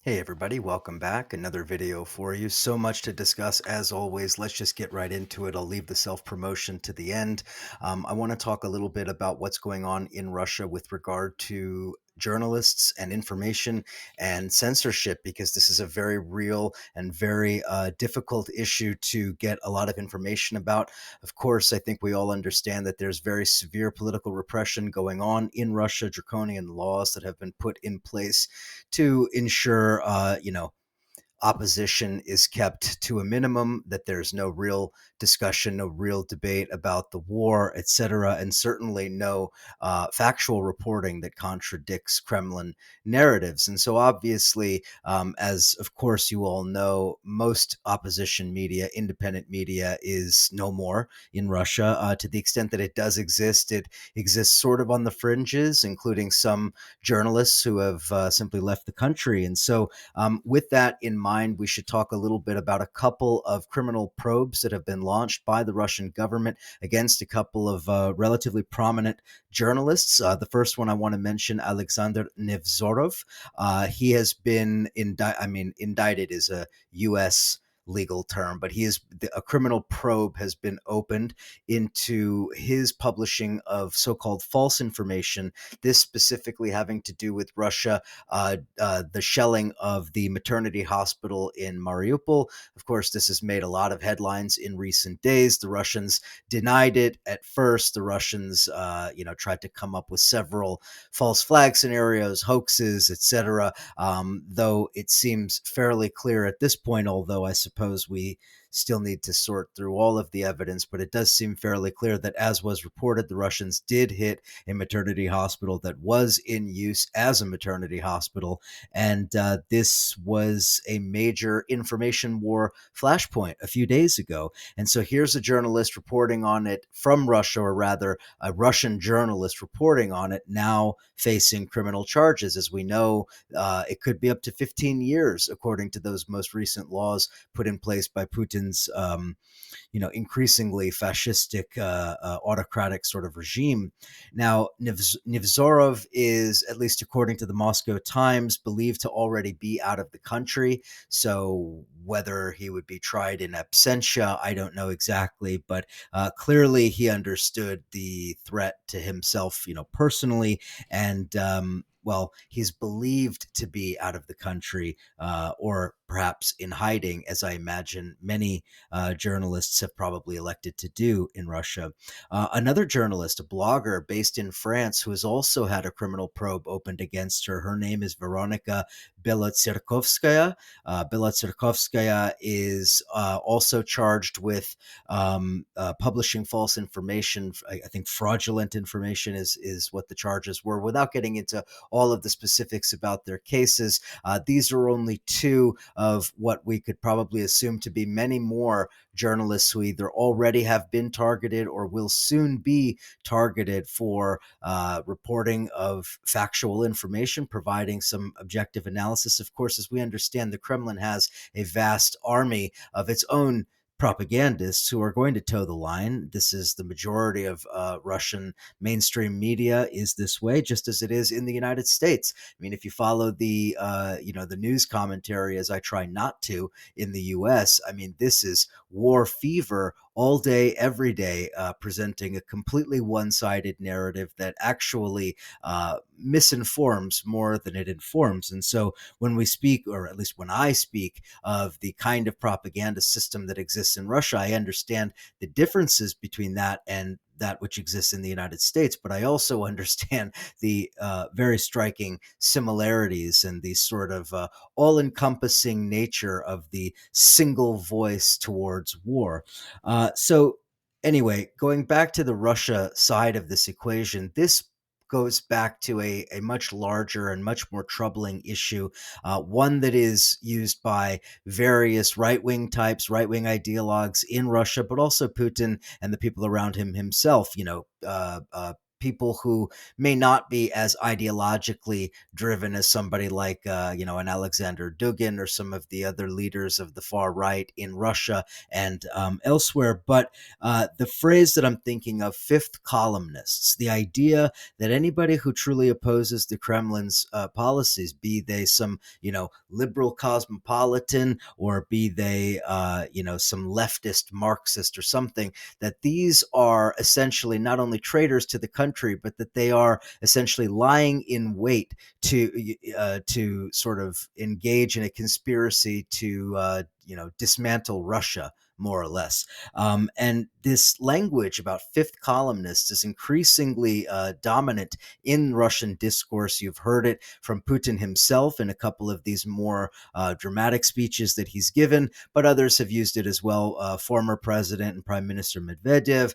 Hey everybody, welcome back. Another video for you. So much to discuss as always. Let's just get right into it. I'll leave the self-promotion to the end. I want to talk a little bit about what's going on in Russia with regard to journalists and information and censorship, because this is a very real and very difficult issue to get a lot of information about. Of course, I think we all understand that there's very severe political repression going on in Russia, draconian laws that have been put in place to ensure, opposition is kept to a minimum, that there's no real discussion, no real debate about the war, etc., and certainly no factual reporting that contradicts Kremlin narratives. And so, obviously, as of course you all know, most opposition media, independent media, is no more in Russia. To the extent that it does exist, it exists sort of on the fringes, including some journalists who have simply left the country. And so, with that in mind, we should talk a little bit about a couple of criminal probes that have been launched by the Russian government against a couple of relatively prominent journalists. The first one I want to mention, Alexander Nevzorov. He has been indicted is a U.S. legal term, but a criminal probe has been opened into his publishing of so-called false information, this specifically having to do with Russia, the shelling of the maternity hospital in Mariupol. Of course, this has made a lot of headlines in recent days. The Russians denied it at first. The Russians, tried to come up with several false flag scenarios, hoaxes, etc. Though it seems fairly clear at this point, although I suppose we still need to sort through all of the evidence, but it does seem fairly clear that, as was reported, the Russians did hit a maternity hospital that was in use as a maternity hospital. And this was a major information war flashpoint a few days ago. And so here's a journalist reporting on it from Russia, or rather, a Russian journalist reporting on it, now facing criminal charges. As we know, it could be up to 15 years, according to those most recent laws put in place by Putin's increasingly fascistic, autocratic sort of regime. Now, Nevzorov is, at least according to the Moscow Times, believed to already be out of the country. So whether he would be tried in absentia, I don't know exactly, but clearly he understood the threat to himself, personally, and he's believed to be out of the country, or perhaps in hiding, as I imagine many journalists have probably elected to do in Russia. Another journalist, a blogger based in France, who has also had a criminal probe opened against her. Her name is Veronika Belotsirkovskaya. Belotsirkovskaya is also charged with publishing false information. I think fraudulent information is what the charges were. Without getting into all of the specifics about their cases, these are only two of what we could probably assume to be many more journalists who either already have been targeted or will soon be targeted for reporting of factual information, providing some objective analysis. Of course, as we understand, the Kremlin has a vast army of its own propagandists who are going to toe the line. This is the majority of Russian mainstream media is this way, just as it is in the United States. I mean, if you follow the news commentary, as I try not to in the U.S., I mean, this is war fever all day, every day, presenting a completely one-sided narrative that actually misinforms more than it informs. And so when we speak, or at least when I speak, of the kind of propaganda system that exists in Russia, I understand the differences between that and that which exists in the United States, but I also understand the very striking similarities and the sort of all-encompassing nature of the single voice towards war. So anyway, going back to the Russia side of this equation, this goes back to a much larger and much more troubling issue, one that is used by various right-wing types, right-wing ideologues in Russia, but also Putin and the people around him himself, people who may not be as ideologically driven as somebody like, an Alexander Dugin or some of the other leaders of the far right in Russia and elsewhere. But the phrase that I'm thinking of, fifth columnists, the idea that anybody who truly opposes the Kremlin's policies, be they some, liberal cosmopolitan or be they, some leftist Marxist or something, that these are essentially not only traitors to the country, but that they are essentially lying in wait to sort of engage in a conspiracy to dismantle Russia, more or less. And this language about fifth columnists is increasingly dominant in Russian discourse. You've heard it from Putin himself in a couple of these more dramatic speeches that he's given, but others have used it as well. Former President and Prime Minister Medvedev,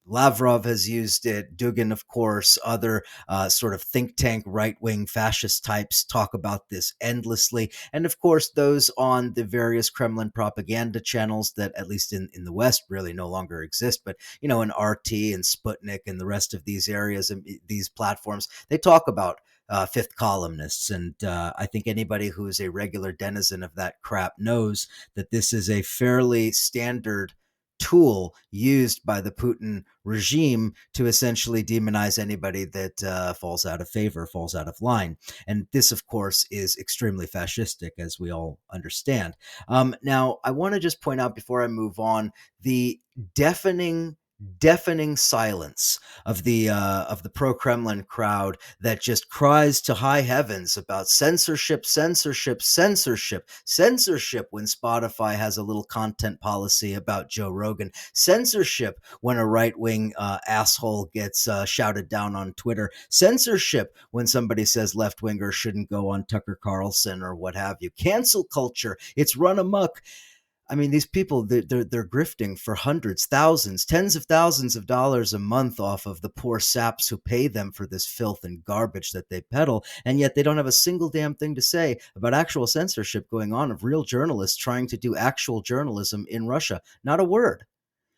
Lavrov has used it. Dugin, of course, other sort of think tank right-wing fascist types talk about this endlessly. And of course, those on the various Kremlin propaganda channels that, at least in the West, really no longer exist. But, in RT and Sputnik and the rest of these areas and these platforms, they talk about fifth columnists. And I think anybody who is a regular denizen of that crap knows that this is a fairly standard tool used by the Putin regime to essentially demonize anybody that falls out of favor, falls out of line. And this, of course, is extremely fascistic, as we all understand. Now, I want to just point out before I move on the deafening silence of the pro-Kremlin crowd that just cries to high heavens about censorship, censorship, censorship, censorship when Spotify has a little content policy about Joe Rogan, censorship when a right-wing asshole gets shouted down on Twitter, censorship when somebody says left-wingers shouldn't go on Tucker Carlson or what have you. Cancel culture, it's run amok. I mean, these people, they're grifting for hundreds, thousands, tens of thousands of dollars a month off of the poor saps who pay them for this filth and garbage that they peddle. And yet they don't have a single damn thing to say about actual censorship going on of real journalists trying to do actual journalism in Russia. Not a word.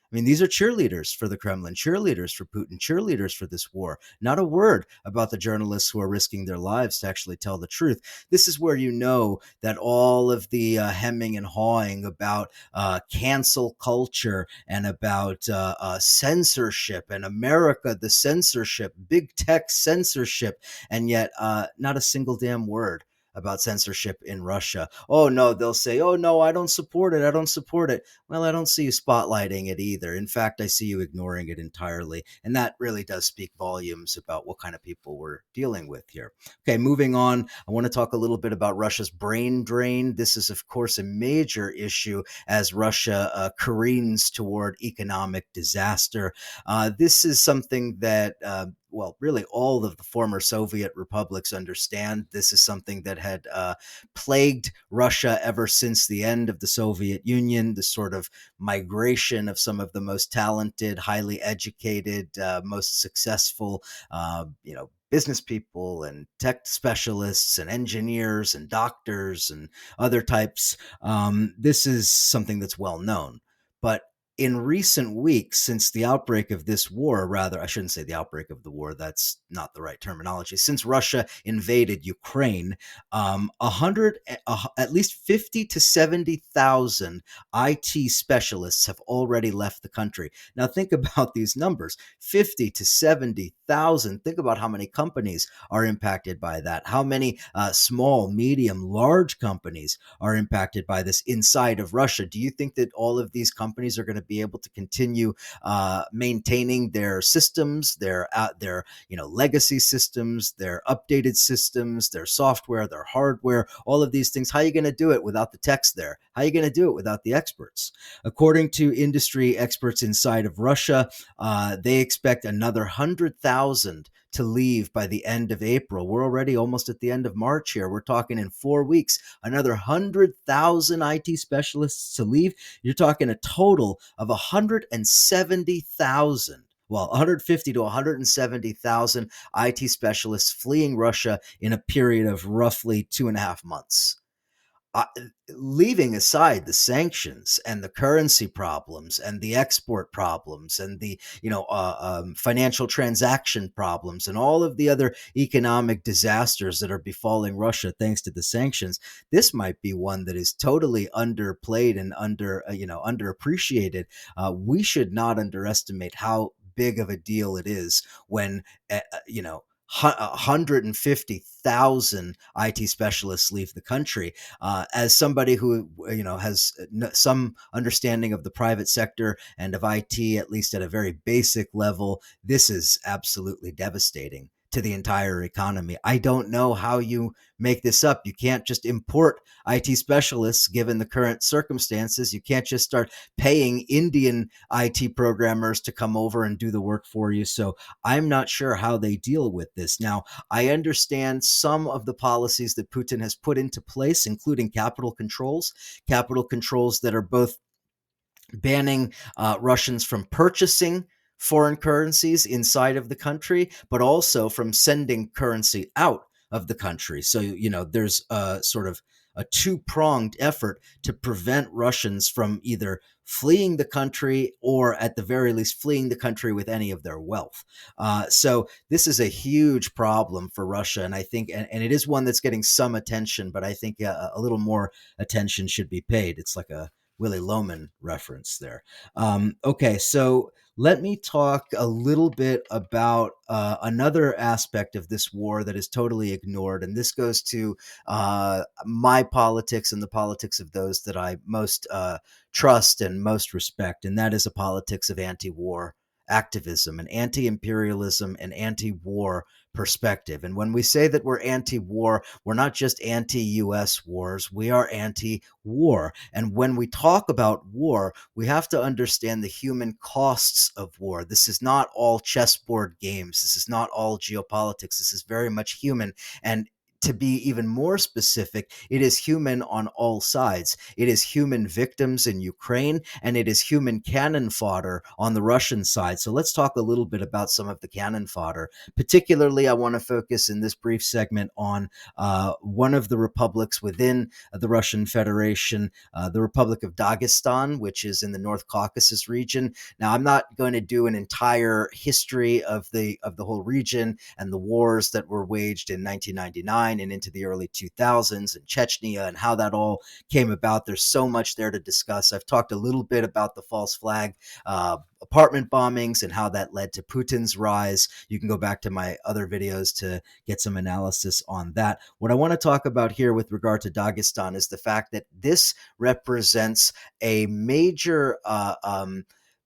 I mean, these are cheerleaders for the Kremlin, cheerleaders for Putin, cheerleaders for this war. Not a word about the journalists who are risking their lives to actually tell the truth. This is where you know that all of the hemming and hawing about cancel culture and about censorship and America, the censorship, big tech censorship, and yet not a single damn word about censorship in Russia. Oh, no, they'll say, oh, no, I don't support it. I don't support it. Well, I don't see you spotlighting it either. In fact, I see you ignoring it entirely. And that really does speak volumes about what kind of people we're dealing with here. Okay, moving on, I want to talk a little bit about Russia's brain drain. This is, of course, a major issue as Russia careens toward economic disaster. This is something that really all of the former Soviet republics understand. This is something that had plagued Russia ever since the end of the Soviet Union, the sort of migration of some of the most talented, highly educated, most successful, business people and tech specialists and engineers and doctors and other types. This is something that's well known. But in recent weeks, since the outbreak of this war, rather, I shouldn't say the outbreak of the war, that's not the right terminology. Since Russia invaded Ukraine, at least 50 to 70,000 IT specialists have already left the country. Now think about these numbers, 50 to 70,000. Think about how many companies are impacted by that. How many small, medium, large companies are impacted by this inside of Russia. Do you think that all of these companies are going to be able to continue maintaining their systems, their legacy systems, their updated systems, their software, their hardware, all of these things? How are you going to do it without the techs there? How are you going to do it without the experts? According to industry experts inside of Russia, they expect another 100,000 to leave by the end of April. We're already almost at the end of March here. We're talking in 4 weeks, another 100,000 IT specialists to leave. You're talking a total of 170,000. Well, 150 to 170,000 IT specialists fleeing Russia in a period of roughly 2.5 months. uh, leaving aside the sanctions and the currency problems and the export problems and the financial transaction problems and all of the other economic disasters that are befalling Russia thanks to the sanctions, this might be one that is totally underplayed and underappreciated. We should not underestimate how big of a deal it is when you know 150,000 IT specialists leave the country. As somebody who has some understanding of the private sector and of IT, at least at a very basic level, this is absolutely devastating to the entire economy. I don't know how you make this up. You can't just import IT specialists given the current circumstances. You can't just start paying Indian IT programmers to come over and do the work for you. So I'm not sure how they deal with this. Now, I understand some of the policies that Putin has put into place, including capital controls that are both banning Russians from purchasing foreign currencies inside of the country, but also from sending currency out of the country. So, there's a sort of a two-pronged effort to prevent Russians from either fleeing the country or at the very least fleeing the country with any of their wealth. So this is a huge problem for Russia. And I think, and it is one that's getting some attention, but I think a little more attention should be paid. It's like a Willy Loman reference there. Okay, so let me talk a little bit about another aspect of this war that is totally ignored. And this goes to my politics and the politics of those that I most trust and most respect. And that is a politics of anti war activism and anti imperialism and anti war perspective. And when we say that we're anti war, we're not just anti US wars, we are anti war. And when we talk about war, we have to understand the human costs of war. This is not all chessboard games. This is not all geopolitics. This is very much human. And to be even more specific, it is human on all sides. It is human victims in Ukraine, and it is human cannon fodder on the Russian side. So let's talk a little bit about some of the cannon fodder. Particularly, I want to focus in this brief segment on one of the republics within the Russian Federation, the Republic of Dagestan, which is in the North Caucasus region. Now, I'm not going to do an entire history of the whole region and the wars that were waged in 1999 and into the early 2000s and Chechnya and how that all came about. There's so much there to discuss. I've talked a little bit about the false flag apartment bombings and how that led to Putin's rise. You can go back to my other videos to get some analysis on that. What I want to talk about here with regard to Dagestan is the fact that this represents a major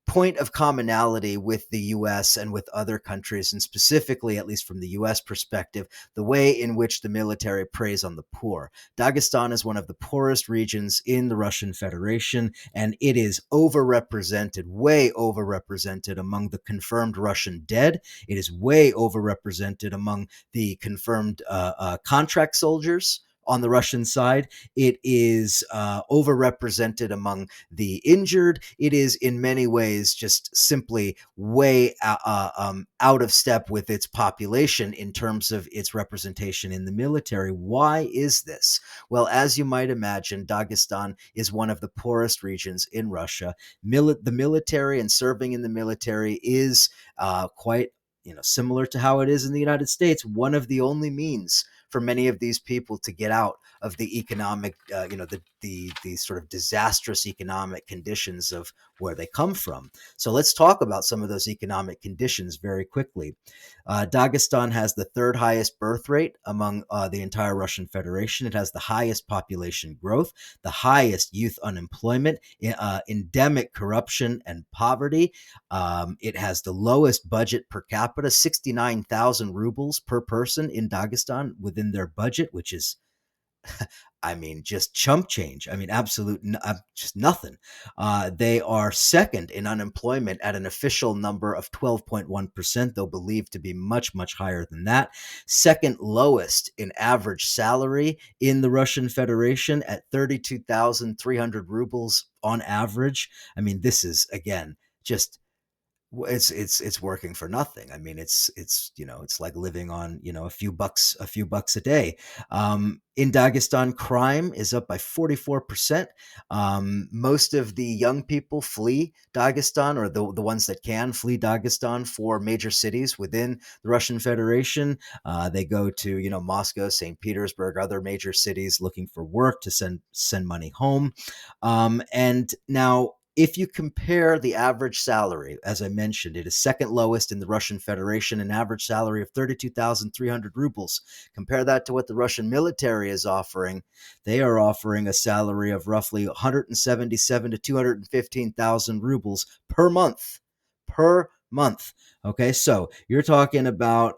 point of commonality with the US and with other countries, and specifically, at least from the US perspective, the way in which the military preys on the poor. Dagestan is one of the poorest regions in the Russian Federation, and it is overrepresented, way overrepresented among the confirmed Russian dead. It is way overrepresented among the confirmed contract soldiers on the Russian side. It is overrepresented among the injured. It is in many ways just simply way out of step with its population in terms of its representation in the military. Why is this? Well, as you might imagine, Dagestan is one of the poorest regions in Russia. The military and serving in the military is quite similar to how it is in the United States, one of the only means for many of these people to get out of the economic, the sort of disastrous economic conditions of where they come from. So let's talk about some of those economic conditions very quickly. Dagestan has the third highest birth rate among the entire Russian Federation. It has the highest population growth, the highest youth unemployment, endemic corruption and poverty. It has the lowest budget per capita, 69,000 rubles per person in Dagestan within their budget, which is just chump change. Absolute, just nothing. They are second in unemployment at an official number of 12.1%, though believed to be much, much higher than that. Second lowest in average salary in the Russian Federation at 32,300 rubles on average. This is, again, just It's working for nothing. I mean, it's it's like living on a few bucks a day. In Dagestan, crime is up by 44%. Most of the young people flee Dagestan, or the ones that can flee Dagestan, for major cities within the Russian Federation. They go to Moscow, St. Petersburg, other major cities, looking for work to send money home. And now, if you compare the average salary, as I mentioned, it is second lowest in the Russian Federation, an average salary of 32,300 rubles. Compare that to what the Russian military is offering. They are offering a salary of roughly 177 to 215,000 rubles per month. Per month. Okay, so you're talking about,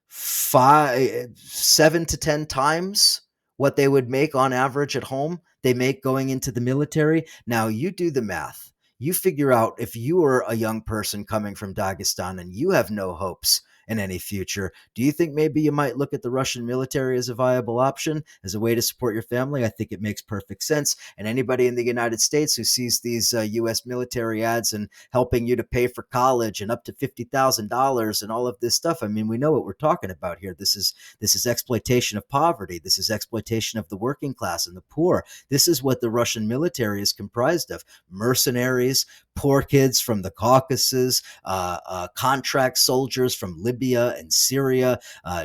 five, 7 to 10 times what they would make on average at home, they make going into the military. Now, you do the math. You figure out, if you are a young person coming from Dagestan and you have no hopes in any future, do you think maybe you might look at the Russian military as a viable option, as a way to support your family? I think it makes perfect sense. And anybody in the United States who sees these U.S. military ads and helping you to pay for college and up to $50,000 and all of this stuff, I mean, we know what we're talking about here. This is exploitation of poverty. This is exploitation of the working class and the poor. This is what the Russian military is comprised of: mercenaries, poor kids from the Caucasus, contract soldiers from Libya and Syria,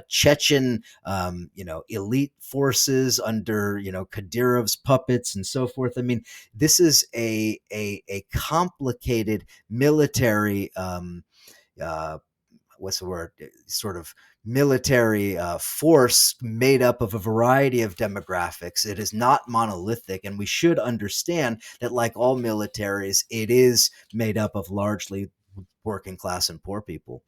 Chechen, elite forces under, Kadyrov's puppets and so forth. I mean, this is a complicated military, uh, what's the word, sort of military force made up of a variety of demographics. It is not monolithic, and we should understand that, like all militaries, it is made up of largely working class and poor people.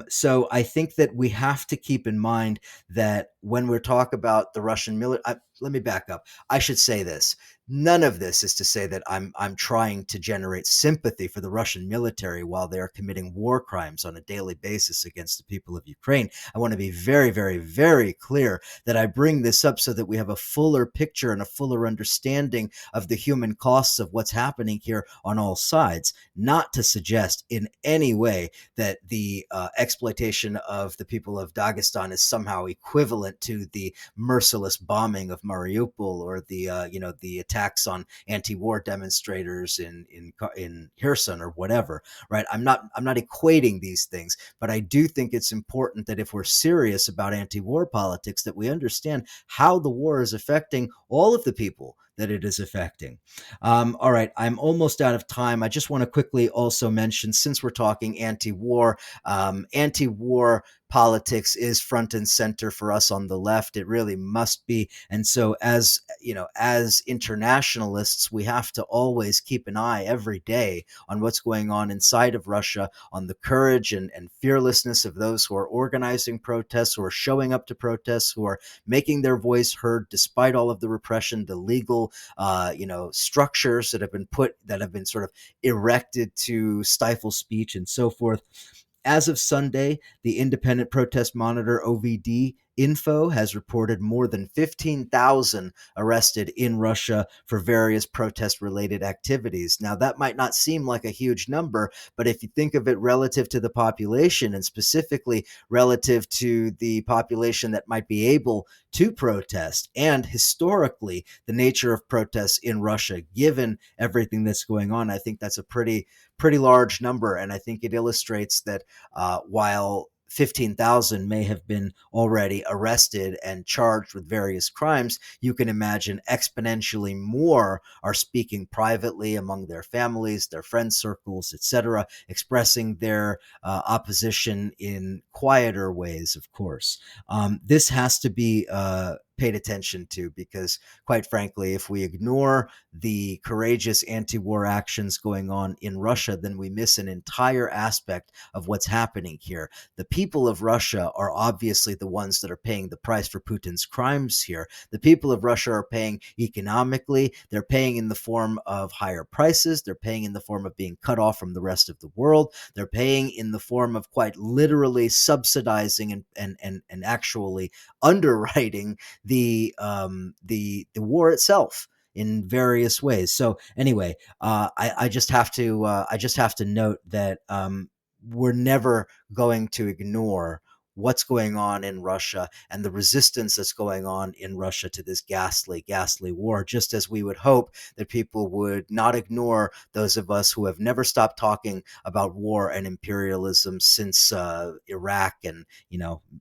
So I think that we have to keep in mind that when we talk about the Russian military, let me back up. I should say this. None of this is to say that I'm trying to generate sympathy for the Russian military while they're committing war crimes on a daily basis against the people of Ukraine. I want to be very, very, very clear that I bring this up so that we have a fuller picture and a fuller understanding of the human costs of what's happening here on all sides, not to suggest in any way that the exploitation of the people of Dagestan is somehow equivalent to the merciless bombing of Mariupol, or the attacks on anti-war demonstrators in Kherson or whatever. Right? I'm not equating these things, but I do think it's important that if we're serious about anti-war politics, that we understand how the war is affecting all of the people that it is affecting. All right, I'm almost out of time. I just want to quickly also mention, since we're talking anti-war, anti-war politics is front and center for us on the left. It really must be. And so, as as internationalists, we have to always keep an eye every day on what's going on inside of Russia, on the courage and fearlessness of those who are organizing protests, who are showing up to protests, who are making their voice heard despite all of the repression, the legal structures that have been sort of erected to stifle speech and so forth. As of Sunday, the Independent Protest Monitor, OVD Info, has reported more than 15,000 arrested in Russia for various protest-related activities. Now, that might not seem like a huge number, but if you think of it relative to the population, and specifically relative to the population that might be able to protest, and historically the nature of protests in Russia, given everything that's going on, I think that's a pretty large number. And I think it illustrates that while 15,000 may have been already arrested and charged with various crimes, you can imagine exponentially more are speaking privately among their families, their friend circles, etc., expressing their opposition in quieter ways, of course. This has to be paid attention to, because, quite frankly, if we ignore the courageous anti-war actions going on in Russia, then we miss an entire aspect of what's happening here. The people of Russia are obviously the ones that are paying the price for Putin's crimes here. The people of Russia are paying economically. They're paying in the form of higher prices. They're paying in the form of being cut off from the rest of the world. They're paying in the form of quite literally subsidizing and actually underwriting the war itself. in various ways. So anyway, I just have to note that we're never going to ignore what's going on in Russia and the resistance that's going on in Russia to this ghastly, ghastly war, just as we would hope that people would not ignore those of us who have never stopped talking about war and imperialism since Iraq. And,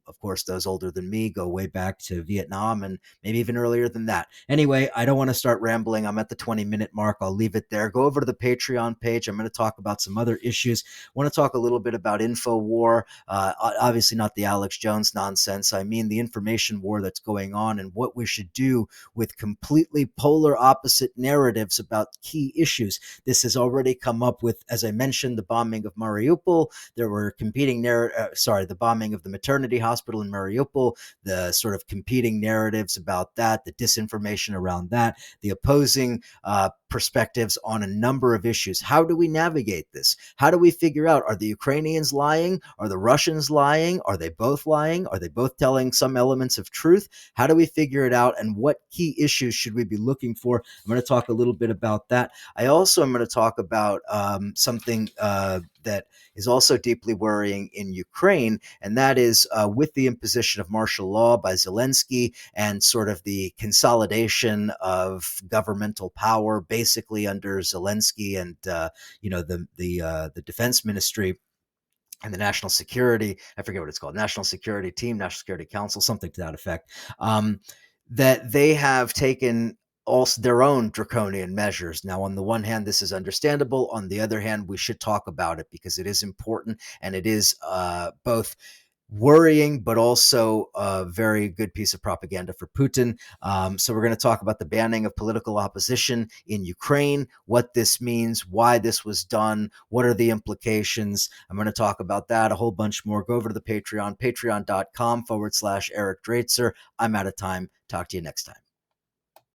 of course, those older than me go way back to Vietnam and maybe even earlier than that. Anyway, I don't want to start rambling. I'm at the 20-minute mark. I'll leave it there. Go over to the Patreon page. I'm going to talk about some other issues. I want to talk a little bit about InfoWar, obviously not the Alex Jones nonsense. I mean the information war that's going on and what we should do with completely polar opposite narratives about key issues. This has already come up with, as I mentioned, the bombing of Mariupol. There were competing the bombing of the maternity hospital in Mariupol, the sort of competing narratives about that, the disinformation around that, the opposing perspectives on a number of issues. How do we navigate this? How do we figure out, are the Ukrainians lying? Are the Russians lying? Are they both lying? Are they both telling some elements of truth? How do we figure it out? And what key issues should we be looking for? I'm going to talk a little bit about that. I also am going to talk about something that is also deeply worrying in Ukraine, and that is with the imposition of martial law by Zelensky and sort of the consolidation of governmental power, basically under Zelensky and the defense ministry and the national security, I forget what it's called, national security team, national security council, something to that effect, that they have taken also their own draconian measures. Now, on the one hand, this is understandable. On the other hand, we should talk about it because it is important and it is both worrying, but also a very good piece of propaganda for Putin. So we're going to talk about the banning of political opposition in Ukraine, what this means, why this was done, what are the implications. I'm going to talk about that, a whole bunch more. Go over to the Patreon, patreon.com/Eric Draitser. I'm out of time. Talk to you next time.